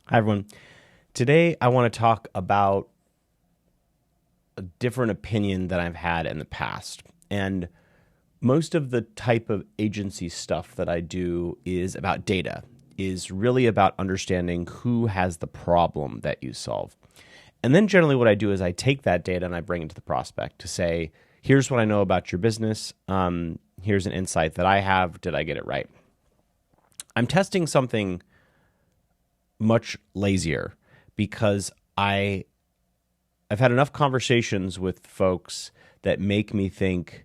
Hi, everyone. Today, I want to talk about a different opinion that I've had in the past. And most of the type of agency stuff that I do is about data, is really about understanding who has the problem that you solve. And then generally what I do is I take that data and I bring it to the prospect to say, here's what I know about your business. Here's an insight that I have. Did I get it right? I'm testing something much lazier because I've had enough conversations with folks that make me think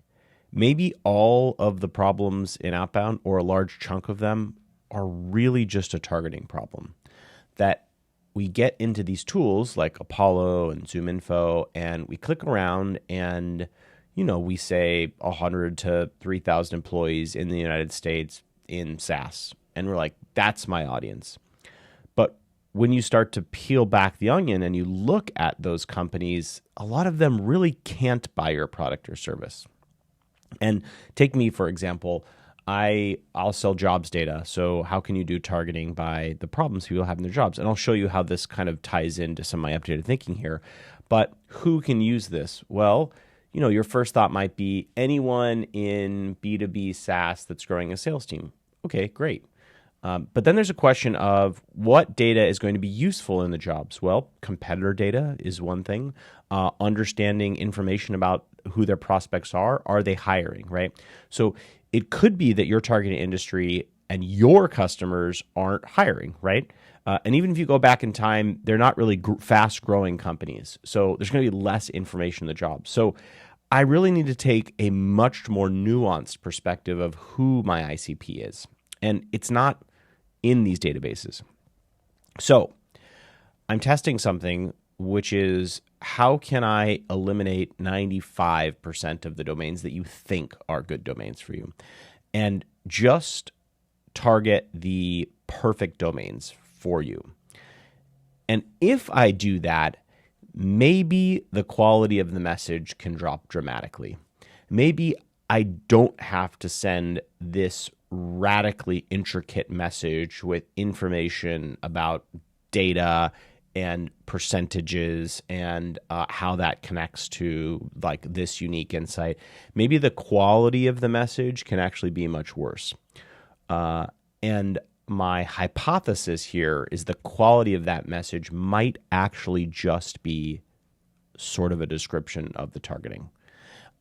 maybe all of the problems in outbound, or a large chunk of them, are really just a targeting problem. That we get into these tools like Apollo and ZoomInfo, and we click around and we say 100 to 3,000 employees in the United States in SaaS, and we're like, that's my audience. But when you start to peel back the onion and you look at those companies, a lot of them really can't buy your product or service. And take me, for example, I'll sell jobs data. So how can you do targeting by the problems people have in their jobs? And I'll show you how this kind of ties into some of my updated thinking here. But who can use this? Well, your first thought might be anyone in B2B SaaS that's growing a sales team. Okay, great. But then there's a question of what data is going to be useful in the jobs. Well, competitor data is one thing. Understanding information about who their prospects are. Are they hiring, right? So it could be that you're targeting industry and your customers aren't hiring, right? And even if you go back in time, they're not really fast growing companies. So there's going to be less information in the job. So I really need to take a much more nuanced perspective of who my ICP is. And it's not in these databases. So I'm testing something, which is how can I eliminate 95% of the domains that you think are good domains for you and just target the perfect domains for you. And if I do that, maybe the quality of the message can drop dramatically. Maybe I don't have to send this radically intricate message with information about data and percentages and how that connects to like this unique insight. Maybe the quality of the message can actually be much worse. And my hypothesis here is the quality of that message might actually just be sort of a description of the targeting.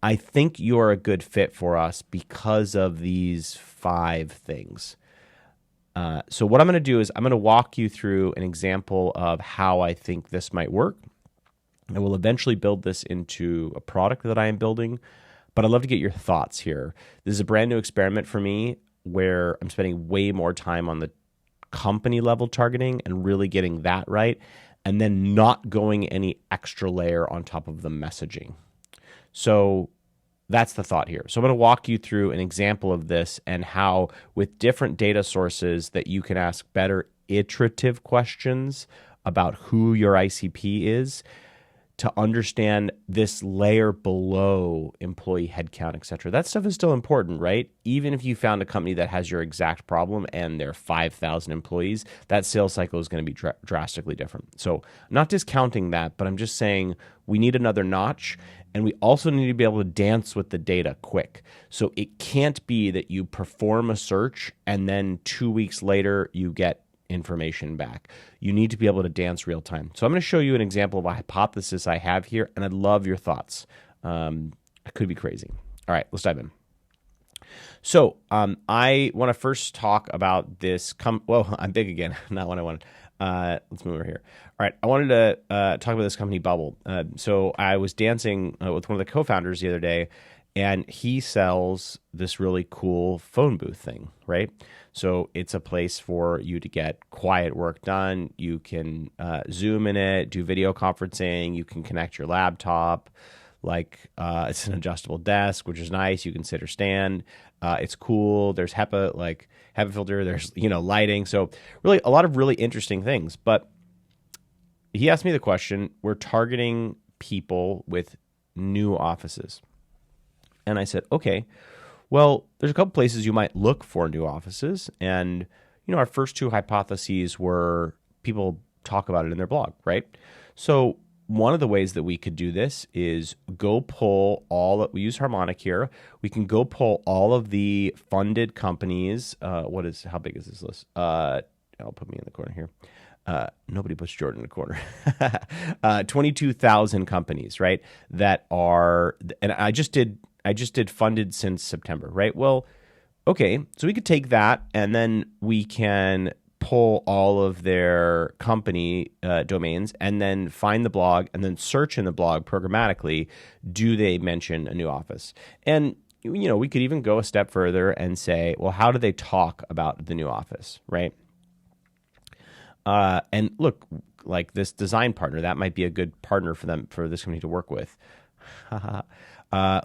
I think you're a good fit for us because of these 5 things. So what I'm going to do is I'm going to walk you through an example of how I think this might work. I will eventually build this into a product that I am building, but I'd love to get your thoughts here. This is a brand new experiment for me where I'm spending way more time on the company level targeting and really getting that right, and then not going any extra layer on top of the messaging. So that's the thought here. So I'm going to walk you through an example of this and how with different data sources that you can ask better iterative questions about who your ICP is to understand this layer below employee headcount, et cetera. That stuff is still important, right? Even if you found a company that has your exact problem and they're 5,000 employees, that sales cycle is going to be drastically different. So I'm not discounting that, but I'm just saying we need another notch. And we also need to be able to dance with the data quick. So it can't be that you perform a search and then 2 weeks later you get information back. You need to be able to dance real time. So I'm going to show you an example of a hypothesis I have here, and I'd love your thoughts. It could be crazy. All right, let's dive in. So I want to first talk about this. I'm big again. Not what I wanted. Let's move over here. All right, I wanted to talk about this company, Bubble. So I was dancing with one of the co-founders the other day, and he sells this really cool phone booth thing, right? So it's a place for you to get quiet work done. You can Zoom in it, do video conferencing. You can connect your laptop. It's an adjustable desk, which is nice. You can sit or stand. It's cool. There's HEPA filter. There's lighting. So really a lot of really interesting things. But he asked me the question: we're targeting people with new offices, and I said, okay. Well, there's a couple places you might look for new offices, and our first 2 hypotheses were people talk about it in their blog, right? So one of the ways that we could do this is go pull we use Harmonic here. We can go pull all of the funded companies. How big is this list? I'll put me in the corner here. Nobody puts Jordan in the corner. 22,000 companies, right? That are, and I just did funded since September, right? Well, okay, so we could take that and then we can pull all of their company domains and then find the blog and then search in the blog programmatically. Do they mention a new office? And we could even go a step further and say, well, how do they talk about the new office, right? And look, like this design partner, that might be a good partner for this company to work with.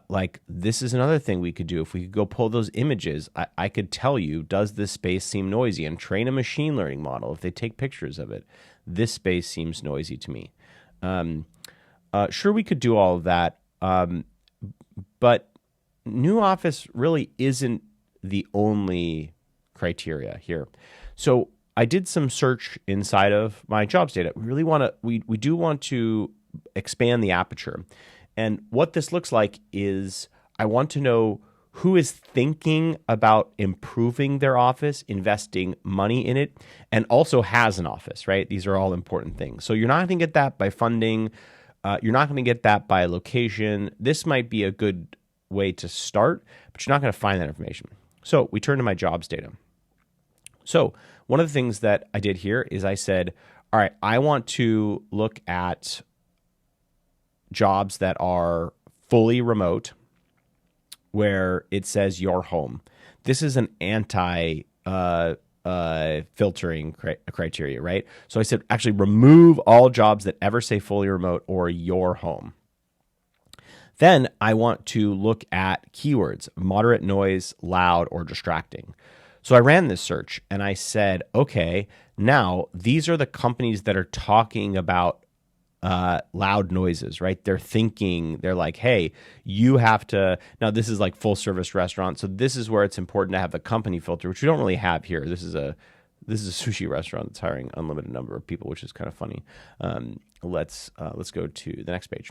Like this is another thing we could do. If we could go pull those images, I could tell you, does this space seem noisy, and train a machine learning model. If they take pictures of it, this space seems noisy to me. Sure, we could do all of that. But new office really isn't the only criteria here. So I did some search inside of my jobs data. We do want to expand the aperture. And what this looks like is I want to know who is thinking about improving their office, investing money in it, and also has an office, right? These are all important things. So you're not going to get that by funding. You're not going to get that by location. This might be a good way to start, but you're not going to find that information. So we turn to my jobs data. So one of the things that I did here is I said, all right, I want to look at jobs that are fully remote where it says your home. This is an filtering criteria, right? So I said, actually remove all jobs that ever say fully remote or your home. Then I want to look at keywords, moderate noise, loud, or distracting. So I ran this search and I said, okay, now these are the companies that are talking about loud noises, right? They're like, hey, you have to, now this is like full service restaurant. So this is where it's important to have the company filter, which we don't really have here. This is a sushi restaurant that's hiring unlimited number of people, which is kind of funny. Let's go to the next page.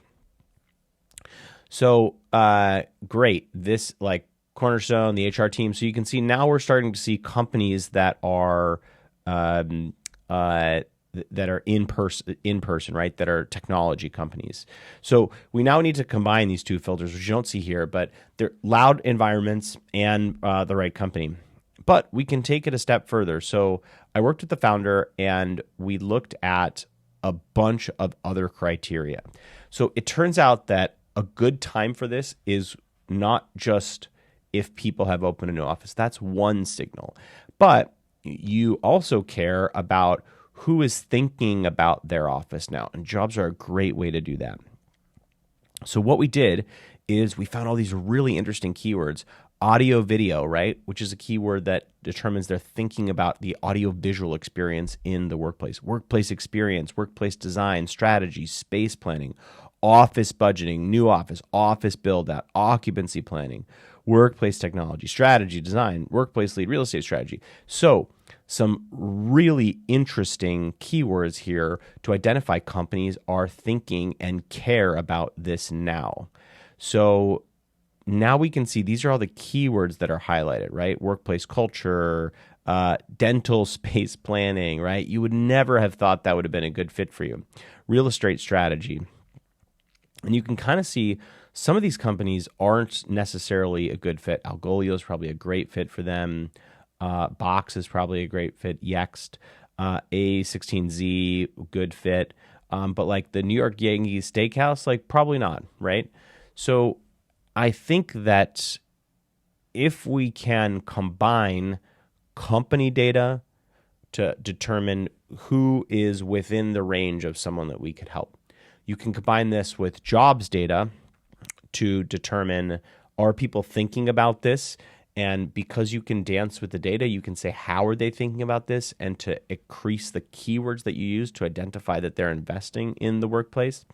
So great. This like Cornerstone, the HR team. So you can see now we're starting to see companies that are in person, right? That are technology companies. So we now need to combine these two filters, which you don't see here, but they're loud environments and the right company. But we can take it a step further. So I worked with the founder and we looked at a bunch of other criteria. So it turns out that a good time for this is not just if people have opened a new office. That's one signal. But you also care about who is thinking about their office now. And jobs are a great way to do that. So what we did is we found all these really interesting keywords. Audio video, right? Which is a keyword that determines they're thinking about the audio visual experience in the workplace. Workplace experience, workplace design, strategy, space planning, office budgeting, new office build out, occupancy planning, workplace technology, strategy, design, workplace lead, real estate strategy. So some really interesting keywords here to identify companies are thinking and care about this now. So now we can see these are all the keywords that are highlighted, right? Workplace culture, dental space planning, right? You would never have thought that would have been a good fit for you. Real estate strategy. And you can kind of see some of these companies aren't necessarily a good fit. Algolio is probably a great fit for them. Box is probably a great fit. Yext, A16Z, good fit. But like the New York Yankees Steakhouse, like probably not, right? So I think that if we can combine company data to determine who is within the range of someone that we could help, you can combine this with jobs data to determine, are people thinking about this? And because you can dance with the data, you can say, how are they thinking about this? And to increase the keywords that you use to identify that they're investing in the workplace.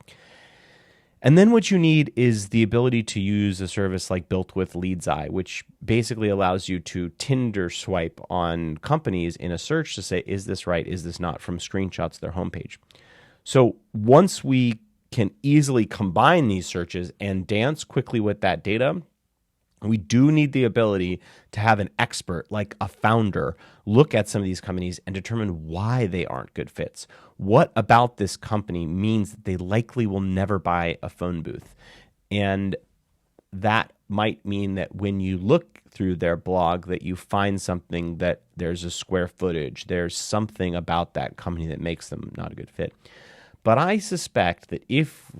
And then what you need is the ability to use a service like Built with Lead's Eye, which basically allows you to Tinder swipe on companies in a search to say, is this right? Is this not? From screenshots of their homepage. So once we can easily combine these searches and dance quickly with that data, we do need the ability to have an expert like a founder look at some of these companies and determine why they aren't good fits. What about this company means that they likely will never buy a phone booth? And that might mean that when you look through their blog that you find something that there's a square footage, there's something about that company that makes them not a good fit. But I suspect that if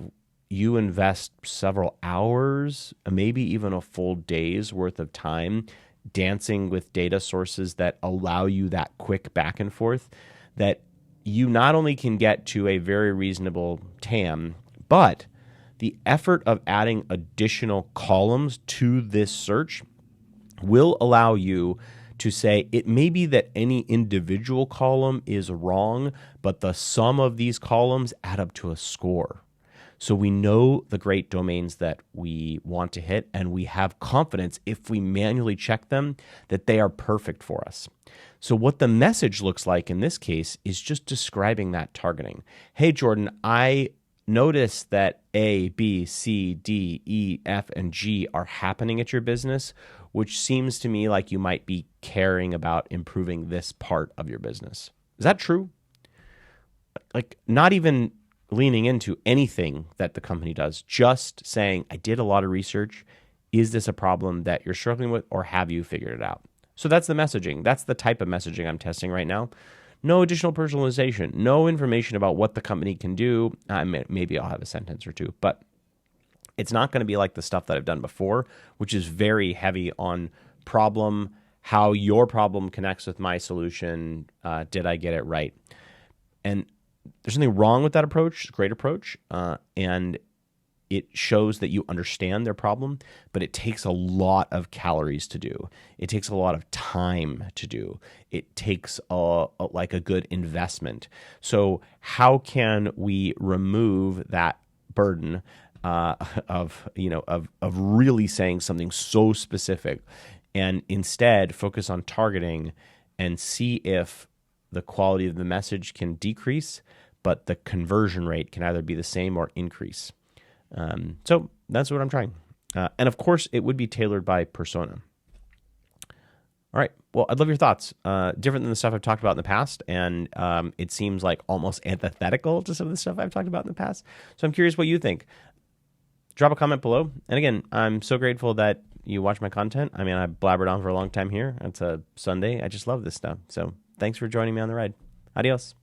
you invest several hours, maybe even a full day's worth of time dancing with data sources that allow you that quick back and forth, that you not only can get to a very reasonable TAM, but the effort of adding additional columns to this search will allow you to say it may be that any individual column is wrong, but the sum of these columns add up to a score. So we know the great domains that we want to hit, and we have confidence if we manually check them that they are perfect for us. So what the message looks like in this case is just describing that targeting. Hey, Jordan, I notice that A, B, C, D, E, F, and G are happening at your business, which seems to me like you might be caring about improving this part of your business. Is that true? Like, not even leaning into anything that the company does, just saying, I did a lot of research. Is this a problem that you're struggling with, or have you figured it out? So that's the messaging. That's the type of messaging I'm testing right now. No additional personalization, no information about what the company can do. Maybe I'll have a sentence or two, but it's not going to be like the stuff that I've done before, which is very heavy on problem, how your problem connects with my solution. Did I get it right? And there's nothing wrong with that approach. It's a great approach. And it shows that you understand their problem, but it takes a lot of calories to do. It takes a lot of time to do. It takes like a good investment. So how can we remove that burden of really saying something so specific, and instead focus on targeting and see if the quality of the message can decrease, but the conversion rate can either be the same or increase. So that's what I'm trying. And of course, it would be tailored by persona. All right. Well, I'd love your thoughts. Different than the stuff I've talked about in the past, and it seems like almost antithetical to some of the stuff I've talked about in the past. So I'm curious what you think. Drop a comment below. And again, I'm so grateful that you watch my content. I mean, I blabbered on for a long time here. It's a Sunday. I just love this stuff. So thanks for joining me on the ride. Adios.